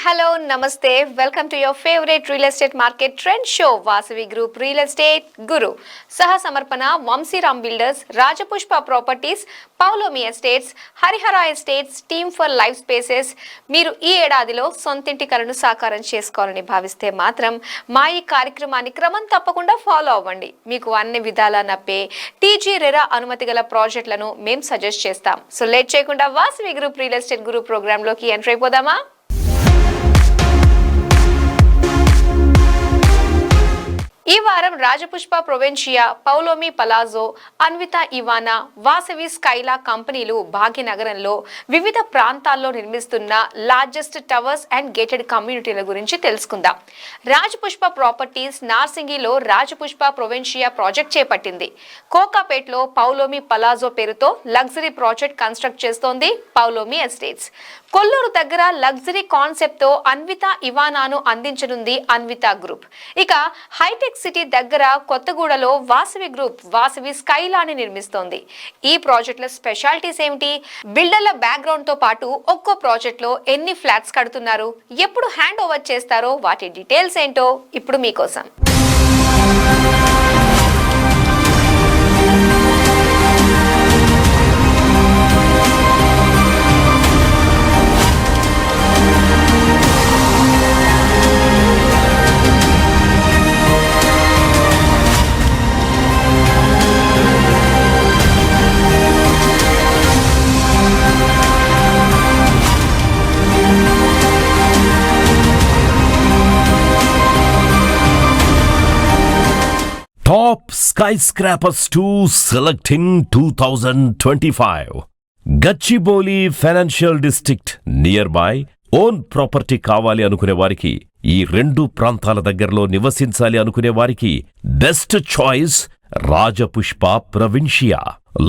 Hello, Namaste. Welcome to your favorite real estate market trend show, Vasavi Group Real Estate Guru. Saha Samarpana, Vamsi Ram Builders, Rajapushpa Properties, Paulomi Estates, Harihara Estates, Team for Life Spaces. మీరు ఈ ఏడాదిలో సొంతింటి కలను సాకారం చేసుకోవాలని భావిస్తే మాత్రం మా ఈ కార్యక్రమాన్ని క్రమం తప్పకుండా ఫాలో అవ్వండి. మీకు అన్ని విధాలా నప్పే టీజీ రెరా అనుమతి గల ప్రాజెక్టులను మేము సజెస్ట్ చేస్తాం. సో లేట్ చేయకుండా వాసవి గ్రూప్ రియల్ ఎస్టేట్ గురు ప్రోగ్రామ్ లోకి ఎంటర్ అయిపోదామా? ఈ వారం రాజపుష్ప ప్రొవెన్షియా, పౌలోమి పలాజో, అన్విత ఇవానా, వాసవి స్కైలా కంపెనీలు భాగ్యనగరంలో వివిధ ప్రాంతాల్లో నిర్మిస్తున్న లార్జెస్ట్ టవర్స్ అండ్ గేటెడ్ కమ్యూనిటీల గురించి తెలుసుకుందాం. రాజపుష్ప ప్రాపర్టీస్ నార్సింగిలో రాజపుష్ప ప్రొవెన్షియా ప్రాజెక్ట్ చేపట్టింది. కోకాపేట్లో పౌలోమి పలాజో పేరుతో లగ్జరీ ప్రాజెక్ట్ కన్స్ట్రక్ట్ చేస్తోంది పౌలోమి ఎస్టేట్స్. కొల్లూరు దగ్గర లగ్జరీ కాన్సెప్ట్ తో అన్విత ఇవానాను అందించనుంది అన్విత గ్రూప్. ఇక హైటెక్ సిటీ దగ్గర కొత్తగూడలో వాసవి గ్రూప్ వాసవి స్కైలాని నిర్మిస్తోంది. ఈ ప్రాజెక్ట్ లో స్పెషాలిటీస్ ఏమిటి? బిల్డర్ల బ్యాక్గ్రౌండ్ తో పాటు ఒక్కో ప్రాజెక్ట్ లో ఎన్ని ఫ్లాట్స్ కడుతున్నారు, ఎప్పుడు హ్యాండ్ ఓవర్ చేస్తారో వాటి డీటెయిల్స్ ఏంటో ఇప్పుడు మీకోసం. Top skyscrapers to select in 2025. Gachibowli financial district near by. Own property కావాలి అనుకునే వారికి, ఈ రెండు ప్రాంతాల దగ్గరలో నివసించాలి అనుకునే వారికి best choice Rajapushpa Provincia.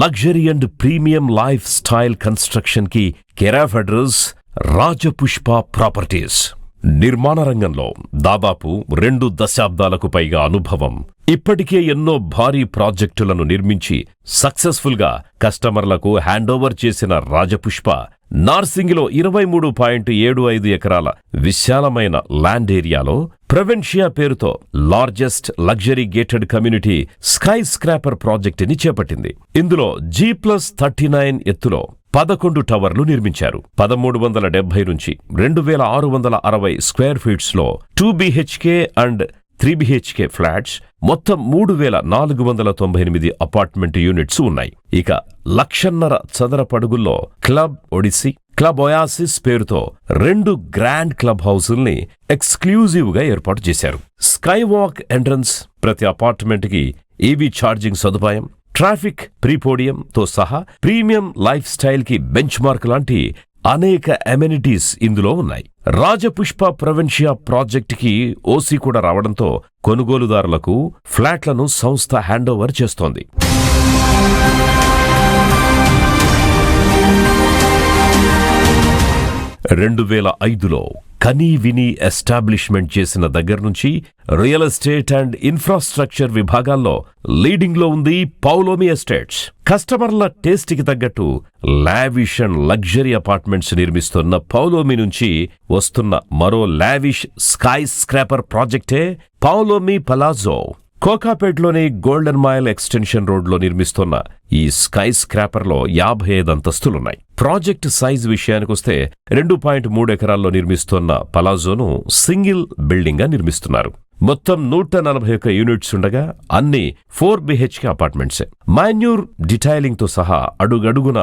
Luxury and premium lifestyle construction కి care of address Rajapushpa properties. నిర్మాణ రంగంలో దాదాపు 2 దశాబ్దాలకు పైగా అనుభవం. ఇప్పటికే ఎన్నో భారీ ప్రాజెక్టులను నిర్మించి సక్సెస్ఫుల్ గా కస్టమర్లకు హ్యాండ్ ఓవర్ చేసిన రాజపుష్ప నార్సింగిలో 23.75 ఎకరాల విశాలమైన ల్యాండ్ ఏరియాలో ప్రొవెన్షియా పేరుతో largest luxury gated community sky scraper ప్రాజెక్టుని చేపట్టింది. ఇందులో G+39 ఎత్తులో 11 టవర్లు నిర్మించారు. 1370 నుంచి 2660 స్క్వేర్ ఫీట్స్ లో 2 BHK అండ్ 3 BHK ఫ్లాట్స్, మొత్తం 3498 అపార్ట్మెంట్ యూనిట్స్ ఉన్నాయి. ఇక 1,50,000 చదరపడుగుల్లో క్లబ్ ఒడిస్సీ, క్లబ్ ఒయాసిస్ పేరుతో 2 గ్రాండ్ క్లబ్ హౌసుల్ని ఎక్స్క్లూజివ్ గా ఏర్పాటు చేశారు. స్కై వాక్ ఎంట్రన్స్, ప్రతి అపార్ట్మెంట్ కి ఈవీ ఛార్జింగ్ సదుపాయం, ట్రాఫిక్ ప్రీపోడియం తో సహా ప్రీమియం లైఫ్ స్టైల్ కి బెంచ్ మార్క్ లాంటి అనేక అమెనిటీస్ ఇందులో ఉన్నాయి. రాజపుష్ప ప్రొవిన్షియా ప్రాజెక్ట్ కి ఓసీ కూడా రావడంతో కొనుగోలుదారులకు ఫ్లాట్లను సంస్థ హ్యాండ్ ఓవర్ చేస్తోంది. 2005లో కనీ విని ఎస్టాబ్లిష్మెంట్ చేసిన దగ్గర నుంచి రియల్ ఎస్టేట్ అండ్ ఇన్ఫ్రాస్ట్రక్చర్ విభాగాల్లో లీడింగ్ లో ఉంది పౌలోమి ఎస్టేట్స్. కస్టమర్ల టేస్ట్ కి తగ్గట్టు లావిష్ అండ్ లగ్జరీ అపార్ట్మెంట్స్ నిర్మిస్తున్న పౌలోమి నుంచి వస్తున్న మరో లావిష్ స్కై స్క్రాపర్ ప్రాజెక్టే పౌలోమి పలాజో. కోకాపేట్లోని గోల్డెన్ మైల్ ఎక్స్టెన్షన్ రోడ్లో నిర్మిస్తున్న ఈ స్కై స్క్రాపర్లో 55 అంతస్తులున్నాయి. ప్రాజెక్ట్ సైజ్ విషయానికొస్తే 2.3 ఎకరాల్లో నిర్మిస్తున్న పలాజోను సింగిల్ బిల్డింగ్ గా నిర్మిస్తున్నారు. మొత్తం 141 యూనిట్స్ ఉండగా అన్ని 4 BHK అపార్ట్మెంట్సే. మాన్యూర్ డిటైలింగ్ తో సహా అడుగడుగున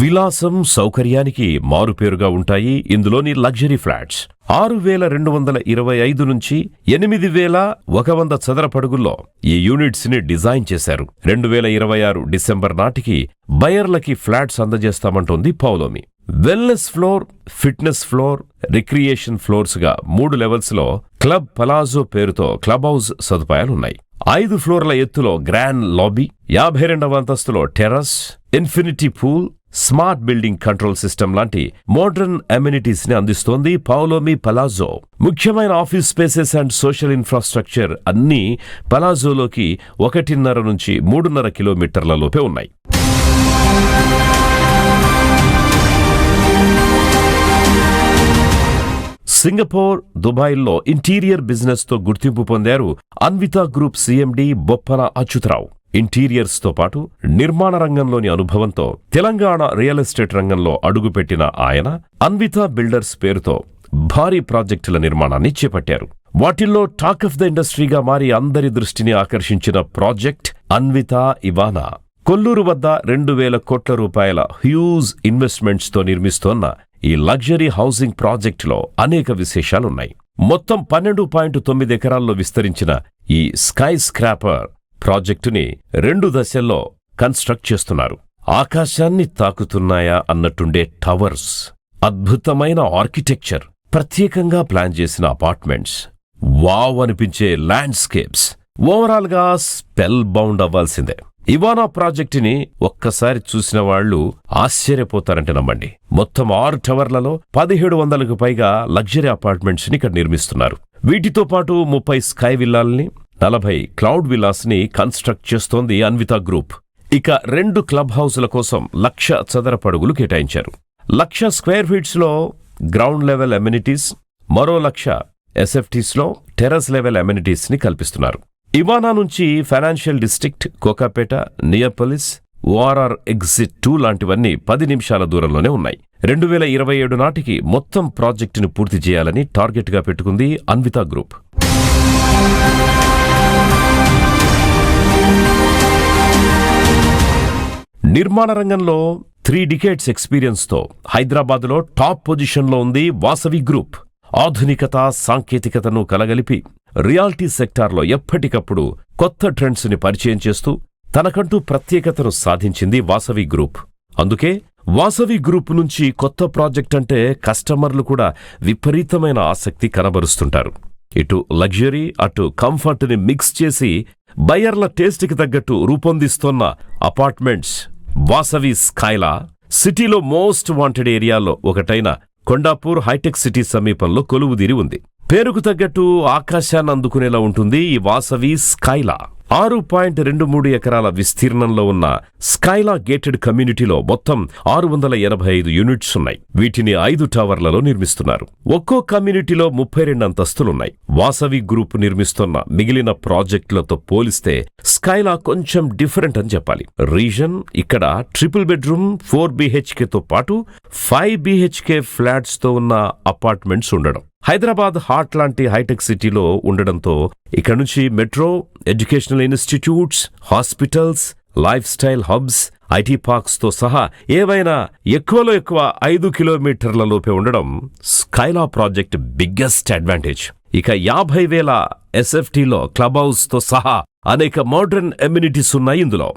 విలాసం సౌకర్యానికి మారుపేరుగా ఉంటాయి ఇందులోని లగ్జరీ ఫ్లాట్స్. 6,225 నుంచి 8,100 చదరపడుగుల్లో ఈ యూనిట్స్ ని డిజైన్ చేశారు. 2026 డిసెంబర్ నాటికి బయర్లకి ఫ్లాట్స్ అందజేస్తామంటోంది Paulomi. Wellness floor, fitness floor, recreation floors గా 3 లెవెల్స్ లో క్లబ్ పలాజో పేరుతో క్లబ్ హౌస్ సదుపాయాలున్నాయి. 5 ఫ్లోర్ల ఎత్తులో గ్రాండ్ లాబీ, 52వ అంతస్తులో terrace, infinity pool, smart building control system లాంటి మోడర్న్ అమ్యూనిటీస్ ని అందిస్తోంది పౌలోమి పలాజో. ముఖ్యమైన office spaces and social infrastructure అన్నీ పలాజోలోకి 1.5 నుంచి 3.5 కిలోమీటర్ల లోపే ఉన్నాయి. సింగపూర్, దుబాయ్లో ఇంటీరియర్ బిజినెస్ తో గుర్తింపు పొందారు Anvitha group CMD Boppana Achyuta Rao. Interiors తో పాటు నిర్మాణ రంగంలోని అనుభవంతో తెలంగాణ రియల్ ఎస్టేట్ రంగంలో అడుగుపెట్టిన ఆయన అన్వితా బిల్డర్స్ పేరుతో భారీ ప్రాజెక్టుల నిర్మాణాన్ని చేపట్టారు. వాటిల్లో టాక్ ఆఫ్ ద ఇండస్ట్రీగా మారి అందరి దృష్టిని ఆకర్షించిన ప్రాజెక్ట్ అన్వితా ఇవానా. కొల్లూరు వద్ద 2,000 కోట్ల రూపాయల హ్యూజ్ ఇన్వెస్ట్మెంట్స్ తో నిర్మిస్తోన్న ఈ లగ్జరీ హౌసింగ్ ప్రాజెక్టులో అనేక విశేషాలున్నాయి. మొత్తం 12.9 ఎకరాల్లో విస్తరించిన ఈ స్కై స్క్రాపర్ ప్రాజెక్టుని 2 దశల్లో కన్స్ట్రక్ట్ చేస్తున్నారు. ఆకాశాన్ని తాకుతున్నాయా అన్నట్టుండే టవర్స్, అద్భుతమైన ఆర్కిటెక్చర్, ప్రత్యేకంగా ప్లాన్ చేసిన అపార్ట్మెంట్స్, వావ్ అనిపించే ల్యాండ్స్కేప్స్, ఓవరాల్ గా స్పెల్ బౌండ్ అవ్వాల్సిందే. ఇవానా ప్రాజెక్టుని ఒక్కసారి చూసిన వాళ్లు ఆశ్చర్యపోతారంటే నమ్మండి. మొత్తం 6 టవర్లలో 1,700కు పైగా లగ్జరీ అపార్ట్మెంట్స్ ని ఇక్కడ నిర్మిస్తున్నారు. వీటితో పాటు 30 స్కై విల్లాల్ని, 40 క్లౌడ్ విల్లాస్ ని కన్స్ట్రక్ట్ చేస్తోంది అన్వితా గ్రూప్. ఇక 2 క్లబ్ హౌసుల కోసం 1,00,000 చదరపడుగులు కేటాయించారు. 1,00,000 స్క్వేర్ ఫీట్స్ లో గ్రౌండ్ లెవెల్ ఎమ్యూనిటీస్, మరో 1,00,000 ఎస్ఎఫ్టీస్ లో టెర్రస్ లెవెల్ ఎమ్యూనిటీస్ ని కల్పిస్తున్నారు. ఇవానా నుంచి financial district, Kokapet, Neopolis, ORR exit 2 లాంటివన్నీ 10 నిమిషాల దూరంలోనే ఉన్నాయి. 2027 నాటికి మొత్తం ప్రాజెక్టును పూర్తి చేయాలని టార్గెట్గా పెట్టుకుంది అన్వితా గ్రూప్. నిర్మాణ రంగంలో 3 డికేడ్స్ ఎక్స్పీరియన్స్తో హైదరాబాద్లో టాప్ పొజిషన్లో ఉంది వాసవి గ్రూప్. ఆధునికత, సాంకేతికతను కలగలిపి రియాలిటీ సెక్టార్లో ఎప్పటికప్పుడు కొత్త ట్రెండ్స్ ని పరిచయం చేస్తూ తనకంటూ ప్రత్యేకతను సాధించింది వాసవి గ్రూప్. అందుకే వాసవి గ్రూప్ నుంచి కొత్త ప్రాజెక్ట్ అంటే కస్టమర్లు కూడా విపరీతమైన ఆసక్తి కనబరుస్తుంటారు. ఇటు లగ్జరీ, అటు కంఫర్ట్ ని మిక్స్ చేసి బయ్యర్ల టేస్ట్కి తగ్గట్టు రూపొందిస్తోన్న అపార్ట్మెంట్స్ వాసవి స్కైలా సిటీలో మోస్ట్ వాంటెడ్ ఏరియాలో ఒకటైన కొండాపూర్ హైటెక్ సిటీ సమీపంలో కొలువుదీరి ఉంది. పేరుకు తగ్గట్టు ఆకాశాన్ని అందుకునేలా ఉంటుంది ఈ వాసవి స్కైలా. 6.23 ఎకరాల విస్తీర్ణంలో ఉన్న స్కైలా గేటెడ్ కమ్యూనిటీలో మొత్తం 685 యూనిట్స్ ఉన్నాయి. వీటిని 5 టవర్లలో నిర్మిస్తున్నారు. ఒక్కో కమ్యూనిటీలో 32 అంతస్తులున్నాయి. వాసవి గ్రూప్ నిర్మిస్తున్న మిగిలిన ప్రాజెక్టులతో పోలిస్తే స్కైలా కొంచెం డిఫరెంట్ అని చెప్పాలి. రీజన్ ఇక్కడ ట్రిపుల్ బెడ్రూమ్ 4 BHKతో పాటు 5 BHK ఫ్లాట్స్ తో ఉన్న అపార్ట్మెంట్స్ ఉండడం. హైదరాబాద్ హార్ట్ లాంటి హైటెక్ సిటీలో ఉండడంతో ఇక్కడ నుంచి metro, educational institutes, hospitals, life style hubs, IT parks తో సహా ఏవైనా ఎక్కువలో ఎక్కువ 5 కిలోమీటర్ల లోపే ఉండడం స్కైలా ప్రాజెక్ట్ బిగ్గెస్ట్ అడ్వాంటేజ్. ఇక 50,000 ఎస్ఎఫ్టీలో క్లబ్ హౌస్ తో సహా అనేక మోడర్న్ ఎమ్యూనిటీస్ ఉన్నాయి ఇందులో.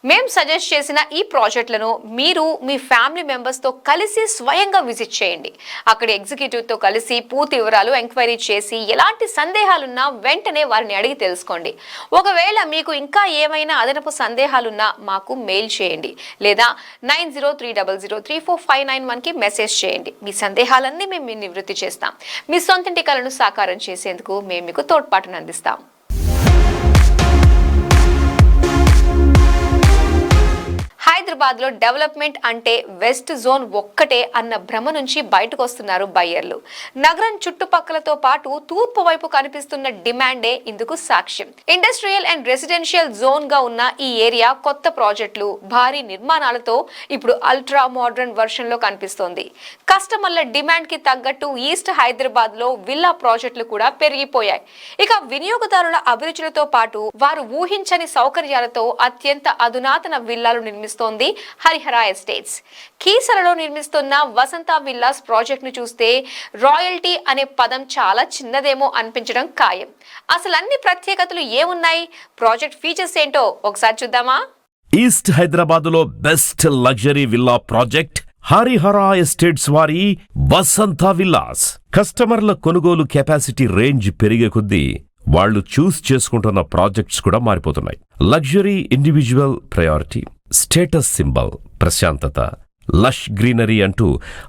మేం సజెస్ట్ చేసిన ఈ ప్రాజెక్టులను మీరు మీ ఫ్యామిలీ మెంబర్స్తో కలిసి స్వయంగా విజిట్ చేయండి. అక్కడ ఎగ్జిక్యూటివ్తో కలిసి పూర్తి వివరాలు ఎంక్వైరీ చేసి ఎలాంటి సందేహాలున్నా వెంటనే వారిని అడిగి తెలుసుకోండి. ఒకవేళ మీకు ఇంకా ఏమైనా అదనపు సందేహాలున్నా మాకు మెయిల్ చేయండి లేదా 9030034591కి మెసేజ్ చేయండి. మీ సందేహాలన్నీ మేము నివృత్తి చేస్తాం. మీ సొంతింటి కలను సాకారం చేసేందుకు మేము మీకు తోడ్పాటును అందిస్తాం. హైదరాబాద్ లో డెవలప్మెంట్ అంటే వెస్ట్ జోన్ ఒక్కటే అన్న భ్రమ నుంచి బయటకు వస్తున్నారు బయ్యర్లు. నగరం చుట్టుపక్కలతో పాటు తూర్పు వైపు కనిపిస్తున్న డిమాండే ఇందుకు సాక్ష్యం. ఇండస్ట్రియల్ అండ్ రెసిడెన్షియల్ జోన్ గా ఉన్న ఈ ఏరియా కొత్త ప్రాజెక్టులు, భారీ నిర్మాణాలతో ఇప్పుడు అల్ట్రా మోడర్న్ వర్షన్ లో కనిపిస్తోంది. కస్టమర్ల డిమాండ్ కి తగ్గట్టు ఈస్ట్ హైదరాబాద్ లో విల్లా ప్రాజెక్టులు కూడా పెరిగిపోయాయి. ఇక వినియోగదారుల అభిరుచులతో పాటు వారు ఊహించని సౌకర్యాలతో అత్యంత అధునాతన విల్లాలు నిర్మిస్తోంది హరిహర ఎస్టేట్స్. కీసరలో నిర్మిస్తున్న వసంత విల్లాస్ ప్రాజెక్ట్ ను చూస్తే రాయల్టీ అనే పదం చాలా చిన్నదేమో అనిపించడం ఖాయం. అసలు అన్ని ప్రత్యేకతలు ఏమున్నాయి, ప్రాజెక్ట్ ఫీచర్స్ ఏంటో ఒకసారి చూద్దామా? ఈస్ట్ హైదరాబాదులో best luxury villa project Harihara estates వారి వసంత విల్లాస్. కస్టమర్ల కొనుగోలు కెపాసిటీ రేంజ్ పెరిగే కొద్దీ వాళ్లు చూస్ చేసుకుంటున్న ప్రాజెక్ట్స్ కూడా మారిపోతున్నాయి. Luxury individual priority, status symbol, ప్రశాంతత, లష్ గ్రీనరీ అంటూ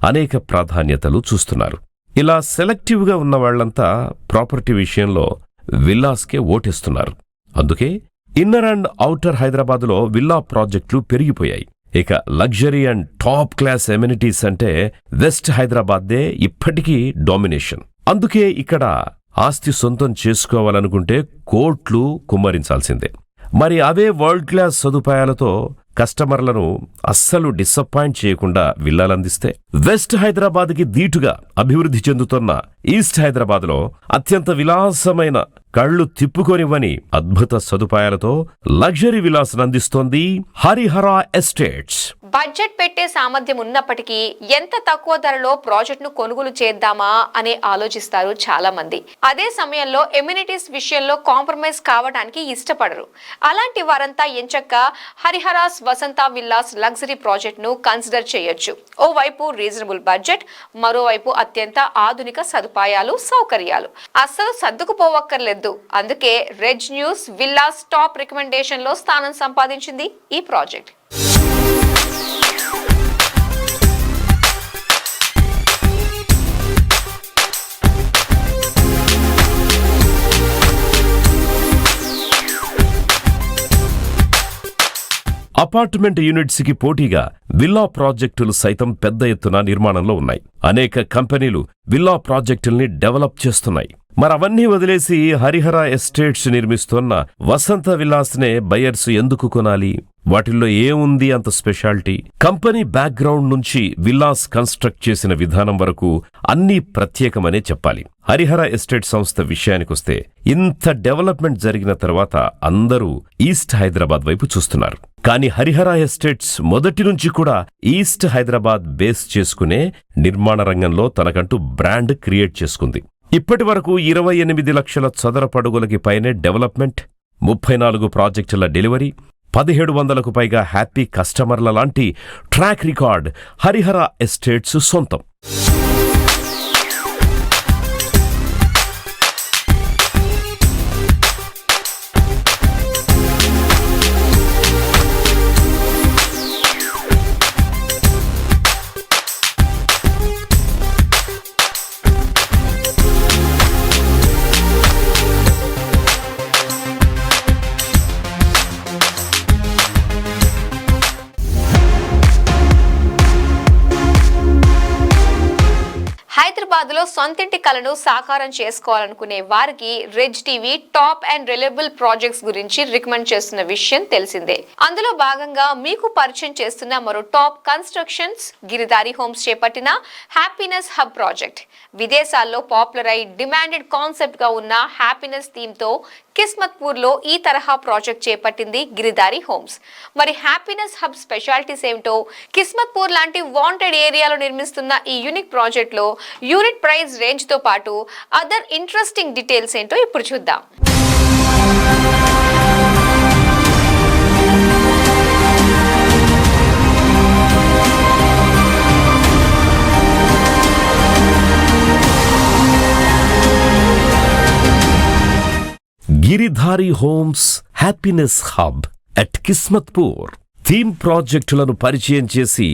అనేక ప్రాధాన్యతలు చూస్తున్నారు. ఇలా సెలెక్టివ్గా ఉన్న వాళ్లంతా ప్రాపర్టీ విషయంలో విల్లాస్కే ఓటేస్తున్నారు. అందుకే ఇన్నర్ అండ్ ఔటర్ హైదరాబాదులో విల్లా ప్రాజెక్టులు పెరిగిపోయాయి. ఇక luxury and top class amenities అంటే వెస్ట్ హైదరాబాద్దే ఇప్పటికీ డామినేషన్. అందుకే ఇక్కడ ఆస్తి సొంతం చేసుకోవాలనుకుంటే కోట్లు కుమ్మరించాల్సిందే. మరి అవే వరల్డ్ క్లాస్ సదుపాయాలతో కస్టమర్లను అస్సలు డిసప్పాయింట్ చేయకుండా విల్లాలందిస్తే వెస్ట్ హైదరాబాద్కి దీటుగా అభివృద్ధి చెందుతున్న ఈస్ట్ హైదరాబాద్లో అత్యంత విలాసమైన, కళ్ళు తిప్పుకొనివ్వని అద్భుత సదుపాయాలతో లగ్జరీ విలాస్ అందిస్తోంది హరిహర ఎస్టేట్స్. బడ్జెట్ పెట్టే సామర్థ్యం ఉన్నప్పటికీ ఎంత తక్కువ ధరలో ప్రాజెక్ట్ ను కొనుగోలు చేద్దామా అని ఆలోచిస్తారు చాలా మంది. అదే సమయంలో ఎమ్యూనిటీస్ విషయంలో కాంప్రమైజ్ కావడానికి ఇష్టపడరు. అలాంటి వారంతా ఎంచక్క హరిహరాస్ వసంత విల్లాస్ లగ్జరీ ప్రాజెక్ట్ ను కన్సిడర్ చేయొచ్చు. ఓవైపు రీజనబుల్ బడ్జెట్, మరోవైపు అత్యంత ఆధునిక సదుపాయాలు, సౌకర్యాలు. అస్సలు సర్దుకుపోవక్కర్లేదు. అందుకే red news villas top recommendation లో స్థానం సంపాదించింది ఈ ప్రాజెక్ట్. అపార్ట్మెంట్ యూనిట్స్ కి పోటీగా విల్లా ప్రాజెక్టులు సైతం పెద్ద ఎత్తున నిర్మాణంలో ఉన్నాయి. అనేక కంపెనీలు విల్లా ప్రాజెక్టుల్ని డెవలప్ చేస్తున్నాయి. మరవన్నీ వదిలేసి హరిహర ఎస్టేట్స్ నిర్మిస్తున్న వసంత విల్లాస్నే బయర్స్ ఎందుకు కొనాలి? వాటిల్లో ఏముంది అంత స్పెషాలిటీ? కంపెనీ బ్యాక్గ్రౌండ్ నుంచి విల్లాస్ కన్స్ట్రక్ట్ చేసిన విధానం వరకు అన్నీ ప్రత్యేకమనే చెప్పాలి. హరిహర ఎస్టేట్ సంస్థ విషయానికొస్తే ఇంత డెవలప్మెంట్ జరిగిన తర్వాత అందరూ ఈస్ట్ హైదరాబాద్ వైపు చూస్తున్నారు. కానీ హరిహర ఎస్టేట్స్ మొదటి నుంచి కూడా ఈస్ట్ హైదరాబాద్ బేస్ చేసుకునే నిర్మాణ రంగంలో తనకంటూ బ్రాండ్ క్రియేట్ చేసుకుంది. ఇప్పటి వరకు 28 లక్షల చదరపడుగులకి పైనే డెవలప్మెంట్, 34 ప్రాజెక్టుల డెలివరీ, 1700కు పైగా హ్యాపీ కస్టమర్ల లాంటి ట్రాక్ రికార్డ్ హరిహర ఎస్టేట్స్ సొంతం. హైదరాబాద్లో సొంతింటి కలను సాకారం చేసుకోవాలనుకునే వారికి red TV top and reliable projects గురించి రికమెండ్ చేస్తున్న విషయం తెలిసిందే. అందులో భాగంగా మీకు పరిచయం చేస్తున్న మరో టాప్ కన్స్ట్రక్షన్స్ గిరిధారి హోమ్స్ చేపట్టిన హ్యాపీనెస్ హబ్ ప్రాజెక్ట్. విదేశాల్లో పాపులర్ అయి డిమాండెడ్ కాన్సెప్ట్ గా ఉన్న హ్యాపీనెస్ థీమ్ తో కిస్మత్పూర్ లో ఈ తరహా ప్రాజెక్ట్ చేపట్టింది గిరిధారి హోమ్స్. మరి హ్యాపీనెస్ హబ్ స్పెషాలిటీస్ ఏమిటో, కిస్మత్పూర్ లాంటి వాంటెడ్ ఏరియాలో నిర్మిస్తున్న ఈ యూనిక్ ప్రాజెక్ట్ లో యూనిట్ ప్రైస్ రేంజ్ తో పాటు అదర్ ఇంట్రెస్టింగ్ డీటెయిల్స్ ఏంటో ఇప్పుడు చూద్దాం. Giridhari homes happiness hub at Kismatpur theme ప్రాజెక్టులను పరిచయం చేసి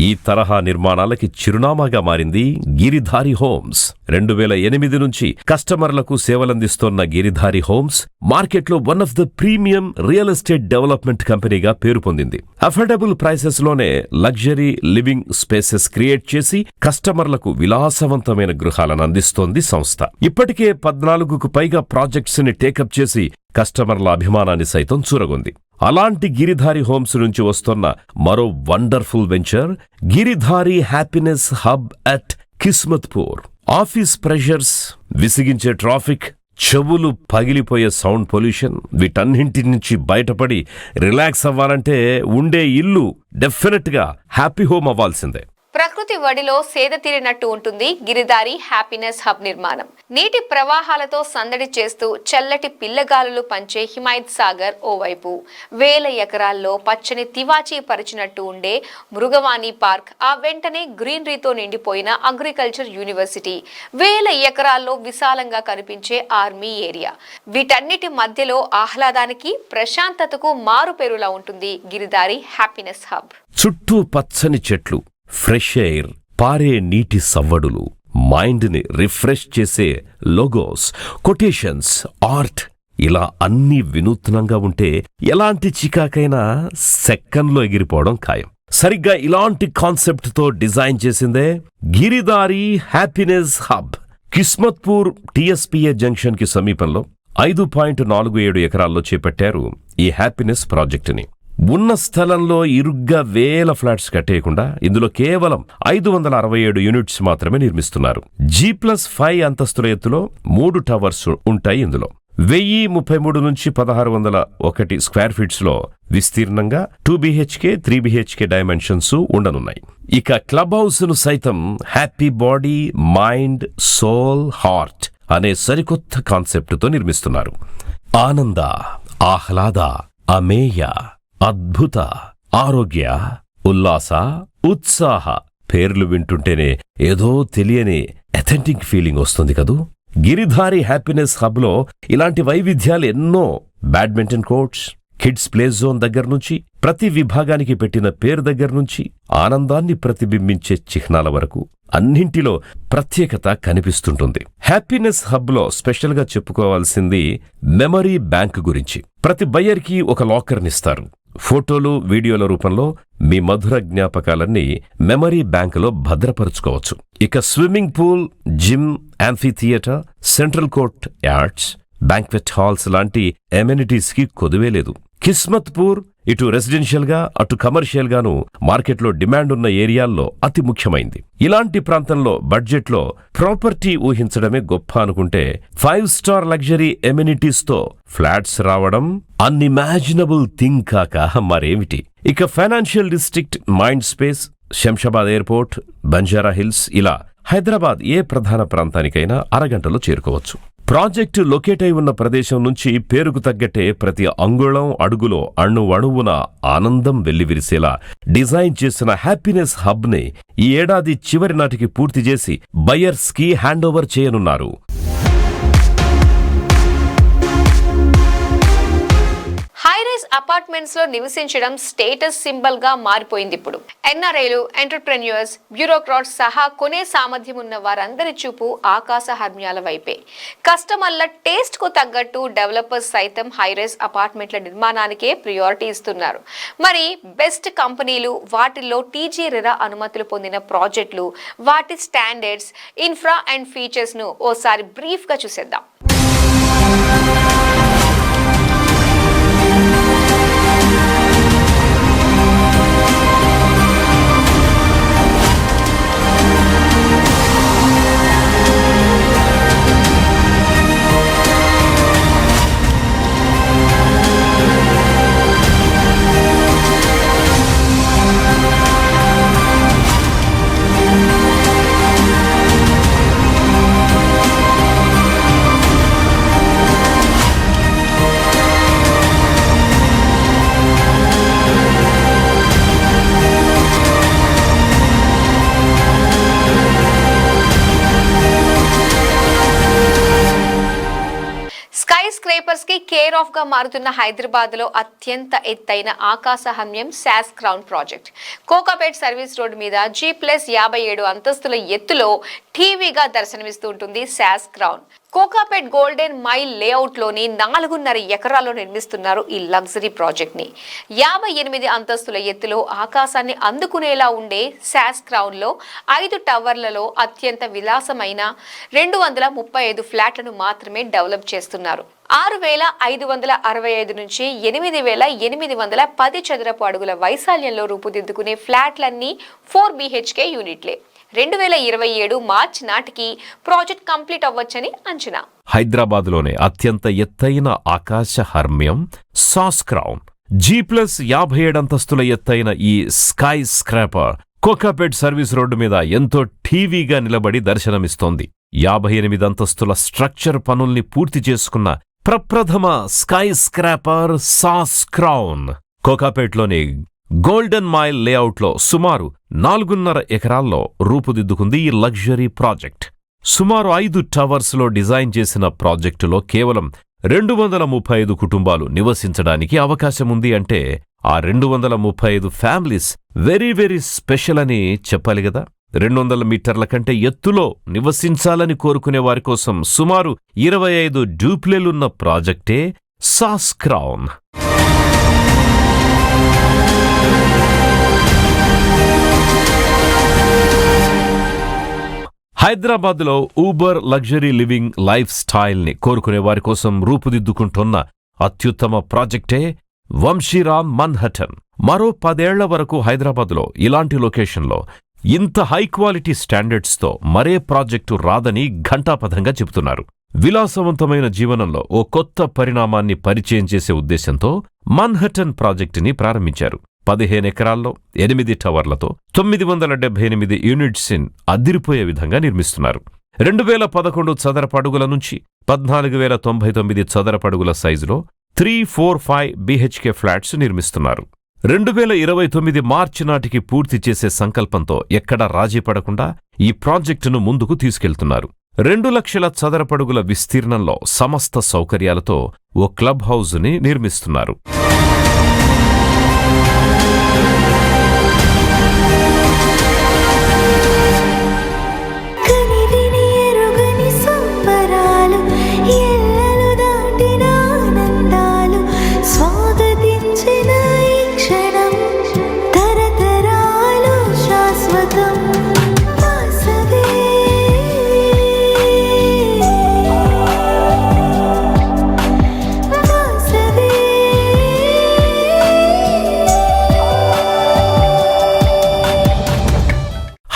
ఈ తరహా నిర్మాణాలకి చిరునామాగా మారింది గిరిధారి హోమ్స్. 2008 నుంచి కస్టమర్లకు సేవలందిస్తోన్న గిరిధారి హోమ్స్ మార్కెట్లో one of the premium real estate development కంపెనీగా పేరు పొందింది. అఫోర్డబుల్ ప్రైసెస్ లోనే లగ్జరీ లివింగ్ స్పేసెస్ క్రియేట్ చేసి కస్టమర్లకు విలాసవంతమైన గృహాలను అందిస్తోంది సంస్థ. ఇప్పటికే 14కు పైగా ప్రాజెక్ట్స్ ని టేకప్ చేసి కస్టమర్ల అభిమానాన్ని సైతం చూరగొంది. అలాంటి గిరిధారి హోమ్స్ నుంచి వస్తున్న మరో wonderful venture Giridhari happiness hub at Kismatpur. Office pressures, విసిగించే ట్రాఫిక్, చెవులు పగిలిపోయే సౌండ్ పొల్యూషన్, వీటన్నింటి నుంచి బయటపడి రిలాక్స్ అవ్వాలంటే ఉండే ఇల్లు డెఫినెట్గా హ్యాపీ హోమ్ అవ్వాల్సిందే. ప్రకృతి వడిలో సేద తీరినట్టు ఉంటుంది గిరిదారి హ్యాపీనెస్ హబ్ నిర్మాణం. నీటి ప్రవాహాలతో సందడి చేస్తూ చల్లటి పిల్లగాలులు పంచే హిమాయత్ సాగర్ ఓవైపు, వేల ఎకరాల్లో పచ్చని తివాచీ పరిచినట్టు ఉండే మృగవాణి పార్క్, ఆ వెంటనే గ్రీనరీతో నిండిపోయిన అగ్రికల్చర్ యూనివర్సిటీ, వేల ఎకరాల్లో విశాలంగా కనిపించే ఆర్మీ ఏరియా, వీటన్నిటి మధ్యలో ఆహ్లాదానికి ప్రశాంతతకు మారుపేరులా ఉంటుంది గిరిదారి హ్యాపీనెస్ హబ్. చుట్టూ పచ్చని చెట్లు, ఫ్రెష్ ఎయిర్, పారే నీటి సవ్వడులు, మైండ్ ని రిఫ్రెష్ చేసే లోగోస్, కొటేషన్స్, ఆర్ట్, ఇలా అన్ని వినూత్నంగా ఉంటే ఎలాంటి చికాకైనా సెకండ్లో ఎగిరిపోవడం ఖాయం. సరిగ్గా ఇలాంటి కాన్సెప్ట్ తో డిజైన్ చేసిందే Giridhari happiness hub. Kismatpur TSPA junction కి సమీపంలో 5.47 ఎకరాల్లో చేపట్టారు ఈ హ్యాపీనెస్ ప్రాజెక్టుని. ఉన్న స్థలంలో ఇరుగ్గా వేల ఫ్లాట్స్ కట్టేయకుండా ఇందులో కేవలం 567 యూనిట్స్ మాత్రమే నిర్మిస్తున్నారు. G+5 అంతస్తుల ఎత్తులో 3 టవర్స్ ఉంటాయి. ఇందులో 1033 నుంచి 1601 స్క్వేర్ ఫీట్స్ లో విస్తీర్ణంగా 2 BHK 3 BHK డైమెన్షన్స్ ఉండనున్నాయి. ఇక క్లబ్ హౌస్ ను సైతం happy body, mind, soul, heart అనే సరికొత్త కాన్సెప్ట్ తో నిర్మిస్తున్నారు. ఆనంద, ఆహ్లాద, అమేయ, అద్భుత, ఆరోగ్య, ఉల్లాస, ఉత్సాహ పేర్లు వింటుంటేనే ఏదో తెలియని అథెంటిక్ ఫీలింగ్ వస్తుంది కదూ. గిరిధారి హ్యాపీనెస్ హబ్ లో ఇలాంటి వైవిధ్యాలు ఎన్నో. Badminton courts, kids play zone దగ్గర నుంచి, ప్రతి విభాగానికి పెట్టిన పేరు దగ్గర నుంచి, ఆనందాన్ని ప్రతిబింబించే చిహ్నాల వరకు అన్నింటిలో ప్రత్యేకత కనిపిస్తుంటుంది. హ్యాపీనెస్ హబ్ లో స్పెషల్ గా చెప్పుకోవాల్సింది మెమరీ బ్యాంక్ గురించి. ప్రతి బయ్యర్కి ఒక లాకర్నిస్తారు. ఫోటోలు, వీడియోల రూపంలో మీ మధుర జ్ఞాపకాలన్నీ మెమరీ బ్యాంకులో భద్రపరుచుకోవచ్చు. ఇక swimming pool, gym, amphi theatre, central court yards, banquet halls లాంటి ఎమ్యూనిటీస్ కి కొదువే లేదు. కిస్మత్పూర్ ఇటు రెసిడెన్షియల్ గా అటు కమర్షియల్ గాను మార్కెట్లో డిమాండ్ ఉన్న ఏరియాల్లో అతి ముఖ్యమైంది. ఇలాంటి ప్రాంతంలో బడ్జెట్ లో ప్రాపర్టీ ఊహించడమే గొప్ప అనుకుంటే 5 స్టార్ లగ్జరీ ఎమ్యూనిటీస్ తో ఫ్లాట్స్ రావడం అన్ఇమాజినబుల్ థింగ్ కాక మరేమిటి. ఇక financial district, mind space, Shamshabad airport, Banjara hills, ఇలా హైదరాబాద్ ఏ ప్రధాన ప్రాంతానికైనా అరగంటలో చేరుకోవచ్చు. ప్రాజెక్టు లొకేట్ అయి ఉన్న ప్రదేశం నుంచి పేరుకు తగ్గట్టే ప్రతి అంగుళం, అడుగులో అణువణువున ఆనందం వెల్లివిరిసేలా డిజైన్ చేసిన హ్యాపీనెస్ హబ్ ని ఈ ఏడాది చివరి నాటికి పూర్తి చేసి బయర్స్ కి హ్యాండ్ ఓవర్ చేయనున్నారు. హైరైజ్ అపార్ట్మెంట్స్ లో నివసించడం స్టేటస్ సింబల్ గా మారిపోయింది. ఇప్పుడు ఎన్ఆర్ఐలు, ఎంటర్ప్రెన్యూర్స్, బ్యూరోక్రాట్స్ సహా కొనే సామర్థ్యం ఉన్న వారందరి చూపు ఆకాశ హర్మ్యాల వైపే. కస్టమర్ల టేస్ట్ కు తగ్గట్టు డెవలపర్స్ సైతం హైరైజ్ అపార్ట్మెంట్ల నిర్మాణానికే ప్రియారిటీ ఇస్తున్నారు. మరి బెస్ట్ కంపెనీలు, వాటిల్లో టీజీ రెరా అనుమతులు పొందిన ప్రాజెక్టులు, వాటి స్టాండర్డ్స్, ఇన్ఫ్రా అండ్ ఫీచర్స్ ను ఓసారి బ్రీఫ్ గా చూసేద్దాం. కి కేర్ ఆఫ్ గా మారుతున్న హైదరాబాద్ లో అత్యంత ఎత్తైన ఆకాశహర్మ్యం SAS crown project. Kokapet service road మీద G+57 అంతస్తుల ఎత్తులో టీవీగా దర్శనమిస్తూ ఉంటుంది SAS crown. Kokapet golden mile layout లోని 4.5 ఎకరాల్లో నిర్మిస్తున్నారు ఈ లగ్జరీ ప్రాజెక్ట్ ని. 58 అంతస్తుల ఎత్తులో ఆకాశాన్ని అందుకునేలా ఉండే శాస్ క్రౌన్ లో 5 టవర్లలో అత్యంత విలాసమైన 235 ఫ్లాట్లను మాత్రమే డెవలప్ చేస్తున్నారు. 6,565 నుంచి 8,810 చదరపు అడుగుల వైశాల్యంలో రూపుదిద్దుకునే ఫ్లాట్లన్నీ 4 BHK యూనిట్లే. 2027 మార్చి నాటికి ప్రాజెక్ట్ కంప్లీట్ అవ్వొచ్చని అంచనా. హైదరాబాద్లోనే అత్యంత ఎత్తైన ఆకాశ హర్మ్యం సాస్ క్రౌన్. G+57 అంతస్తుల ఎత్తైన ఈ sky scraper Kokapet service road మీద ఎంతో ఠీవీగా నిలబడి దర్శనమిస్తోంది. 58 అంతస్తుల స్ట్రక్చర్ పనుల్ని పూర్తి చేసుకున్న ప్రప్రథమ స్కై స్క్రాపర్ సాస్ క్రౌన్ కోకాపేట్లోని గోల్డెన్ మైల్ లేఅవుట్లో సుమారు 4.5 ఎకరాల్లో రూపుదిద్దుకుంది ఈ లగ్జరీ ప్రాజెక్ట్. సుమారు 5 టవర్స్లో డిజైన్ చేసిన ప్రాజెక్టులో కేవలం 235 కుటుంబాలు నివసించడానికి అవకాశముంది. అంటే ఆ 235 ఫ్యామిలీస్ వెరీ వెరీ స్పెషల్ అని చెప్పాలి గదా. 200 మీటర్ల కంటే ఎత్తులో నివసించాలని కోరుకునే వారి కోసం సుమారు 25 డ్యూప్లేలున్న ప్రాజెక్టే సాస్ క్రౌన్. హైదరాబాద్లో ఊబర్ లగ్జరీ లివింగ్ లైఫ్ స్టైల్ని కోరుకునే వారి కోసం రూపుదిద్దుకుంటున్న అత్యుత్తమ ప్రాజెక్టే వంశీరామ్ మన్హటన్. మరో 10 ఏళ్ల వరకు హైదరాబాద్లో ఇలాంటి లొకేషన్లో ఇంత హై క్వాలిటీ స్టాండర్డ్స్తో మరే ప్రాజెక్టు రాదని ఘంటాపథంగా చెబుతున్నారు. విలాసవంతమైన జీవనంలో ఓ కొత్త పరిణామాన్ని పరిచయం చేసే ఉద్దేశంతో మన్హటన్ ప్రాజెక్టుని ప్రారంభించారు. 15 ఎకరాల్లో 8 టవర్లతో 978 యూనిట్స్ని అదిరిపోయే విధంగా నిర్మిస్తున్నారు. 2011 చదరపడుగుల నుంచి 14,099 చదరపడుగుల సైజులో 3-4-5 BHK ఫ్లాట్స్ నిర్మిస్తున్నారు. 2029 మార్చి నాటికి పూర్తి చేసే సంకల్పంతో ఎక్కడా రాజీ పడకుండా ఈ ప్రాజెక్టును ముందుకు తీసుకెళ్తున్నారు. 2 లక్షల చదరపడుగుల విస్తీర్ణంలో సమస్త సౌకర్యాలతో ఓ క్లబ్ హౌజ్ని నిర్మిస్తున్నారు.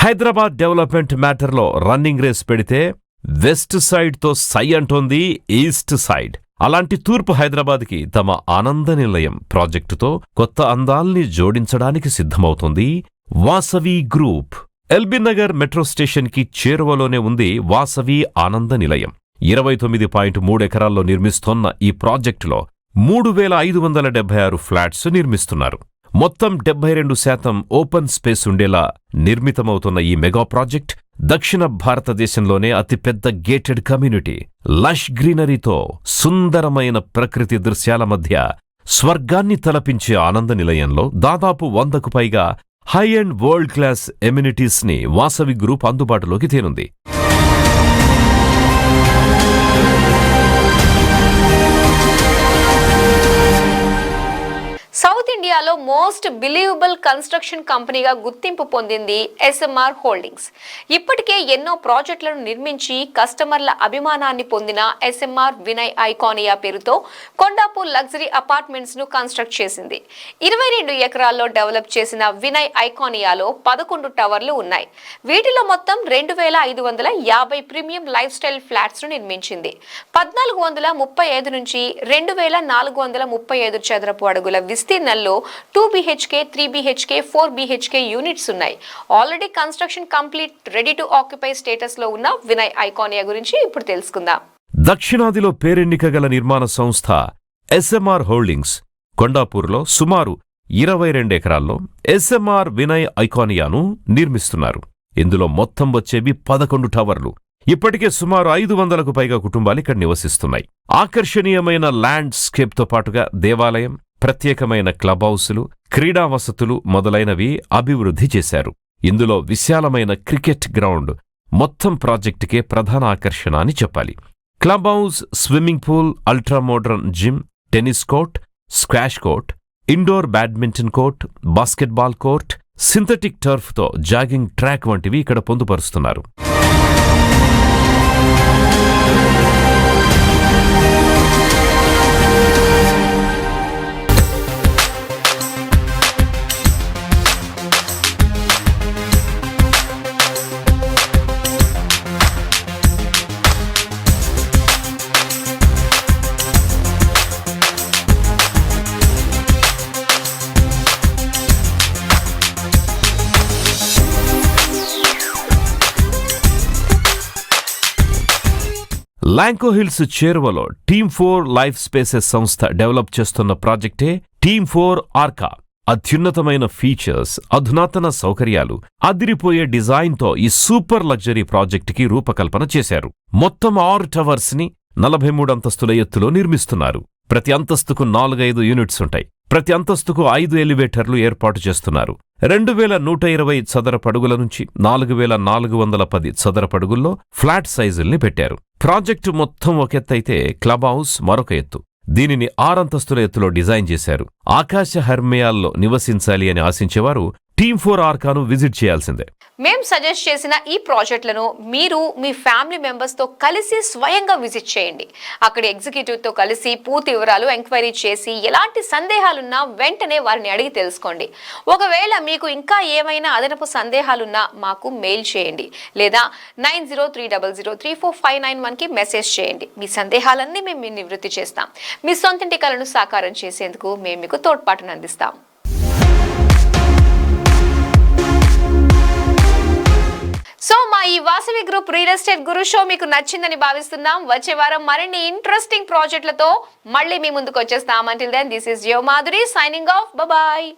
హైదరాబాద్ డెవలప్మెంట్ మ్యాటర్లో రన్నింగ్ రేస్ పెడితే వెస్ట్ సైడ్తో సై అంటోంది ఈస్ట్ సైడ్. అలాంటి తూర్పు హైదరాబాద్కి తమ ఆనంద నిలయం ప్రాజెక్టుతో కొత్త అందాల్ని జోడించడానికి సిద్ధమవుతోంది Vasavi group. LB Nagar metro స్టేషన్కి చేరువలోనే ఉంది వాసవి ఆనంద నిలయం. 29.3 ఎకరాల్లో నిర్మిస్తోన్న ఈ ప్రాజెక్టులో 3,576 ఫ్లాట్స్ నిర్మిస్తున్నారు. మొత్తం 72% ఓపెన్ స్పేస్ ఉండేలా నిర్మితమవుతున్న ఈ మెగా ప్రాజెక్ట్ దక్షిణ భారతదేశంలోనే అతిపెద్ద గేటెడ్ కమ్యూనిటీ. లష్ గ్రీనరీతో సుందరమైన ప్రకృతి దృశ్యాల మధ్య స్వర్గాన్ని తలపించే ఆనంద నిలయంలో దాదాపు 100కు పైగా హై అండ్ వరల్డ్ క్లాస్ ఎమ్యూనిటీస్ని వాసవి గ్రూప్ అందుబాటులోకి తేనుంది. సౌత్ ఇండియాలో మోస్ట్ బిలీవబుల్ కన్స్ట్రక్షన్ కంపెనీగా గుర్తింపు పొందింది SMR హోల్డింగ్స్. ఇప్పటికే ఎన్నో ప్రాజెక్టులను నిర్మించి కస్టమర్ల అభిమానాన్ని పొందిన SMR వినయ్ ఐకానియా పేరుతో కొండాపూర్ లగ్జరీ అపార్ట్మెంట్స్ ను కన్స్ట్రక్ట్ చేసింది. 22 ఎకరాల్లో డెవలప్ చేసిన వినయ్ ఐకానియాలో 11 టవర్లు ఉన్నాయి. వీటిలో మొత్తం 2,550 ప్రీమియం లైఫ్ స్టైల్ ఫ్లాట్స్ ను నిర్మించింది. 1,435 నుంచి 2,435 చదరపు అడుగుల విస్తీర్ణంలో 2 BHK, 3 BHK, 4 BHK యూనిట్స్ ఉన్నాయి. Already construction complete, ready to occupy status లో ఉన్న వినయ్ ఐకానియా గురించి ఇప్పుడు తెలుసుకుందాం. దక్షిణాదిలో పేరెన్నిక గల నిర్మాణ సంస్థ SMR హోల్డింగ్స్ కొండాపూర్లో సుమారు 22 ఎకరాల్లో SMR వినయ్ ఐకానియాను నిర్మిస్తున్నారు. ఇందులో మొత్తం వచ్చేవి 11 టవర్లు. ఇప్పటికే సుమారు 500కు పైగా కుటుంబాలు ఇక్కడ నివసిస్తున్నాయి. ఆకర్షణీయమైన ల్యాండ్స్కేప్తో పాటుగా దేవాలయం, ప్రత్యేకమైన క్లబ్ హౌసులు, క్రీడా వసతులు మొదలైనవి అభివృద్ధి చేశారు. ఇందులో విశాలమైన క్రికెట్ గ్రౌండ్ మొత్తం ప్రాజెక్టుకే ప్రధాన ఆకర్షణ అని చెప్పాలి. Club house, swimming pool, ultra modern gym, tennis court, squash court, indoor badminton court, basketball court, synthetic టర్ఫ్తో జాగింగ్ ట్రాక్ వంటివి ఇక్కడ పొందుపరుస్తున్నారు. లాంకో హిల్స్ చేరువలో టీమ్4 లైఫ్ స్పేసెస్ సంస్థ డెవలప్ చేస్తున్న ప్రాజెక్టే టీమ్4 ఆర్కా. అత్యున్నతమైన ఫీచర్స్, అధునాతన సౌకర్యాలు, అదిరిపోయే డిజైన్తో ఈ సూపర్ లగ్జరీ ప్రాజెక్టుకి రూపకల్పన చేశారు. మొత్తం 6 టవర్స్ ని 43 అంతస్తుల ఎత్తులో నిర్మిస్తున్నారు. ప్రతి అంతస్తుకు 4-5 యూనిట్స్ ఉంటాయి. ప్రతి అంతస్తుకు 5 ఎలివేటర్లు ఏర్పాటు చేస్తున్నారు. 2120 చదరపడుగుల నుంచి 4410 చదరపడుగుల్లో ఫ్లాట్ సైజుల్ని పెట్టారు. ప్రాజెక్టు మొత్తం ఒక ఎత్తైతే క్లబ్ హౌస్ మరొక ఎత్తు. దీనిని 6 అంతస్తుల ఎత్తులో డిజైన్ చేశారు. ఆకాశ హర్మయాల్లో నివసించాలి అని ఆశించేవారు టీమ్4 ఆర్కాను విజిట్ చేయాల్సిందే. మేం సజెస్ట్ చేసిన ఈ ప్రాజెక్టులను మీరు మీ ఫ్యామిలీ మెంబర్స్తో కలిసి స్వయంగా విజిట్ చేయండి. అక్కడి ఎగ్జిక్యూటివ్తో కలిసి పూర్తి వివరాలు ఎంక్వైరీ చేసి ఎలాంటి సందేహాలున్నా వెంటనే వారిని అడిగి తెలుసుకోండి. ఒకవేళ మీకు ఇంకా ఏమైనా అదనపు సందేహాలున్నా మాకు మెయిల్ చేయండి లేదా 9030034591కి మెసేజ్ చేయండి. మీ సందేహాలన్నీ మేము నివృత్తి చేస్తాం. మీ సొంతింటి కలను సాకారం చేసేందుకు మేము మీకు తోడ్పాటును అందిస్తాం. సో మా ఈ వాసవి గ్రూప్ రియల్ ఎస్టేట్ గురు షో మీకు నచ్చిందని భావిస్తున్నాం. వచ్చే వారం మరిన్ని ఇంట్రెస్టింగ్ ప్రాజెక్టులతో మళ్ళీ మీ ముందుకు వచ్చేస్తాం. Until then this is your Madhuri signing off. Bye.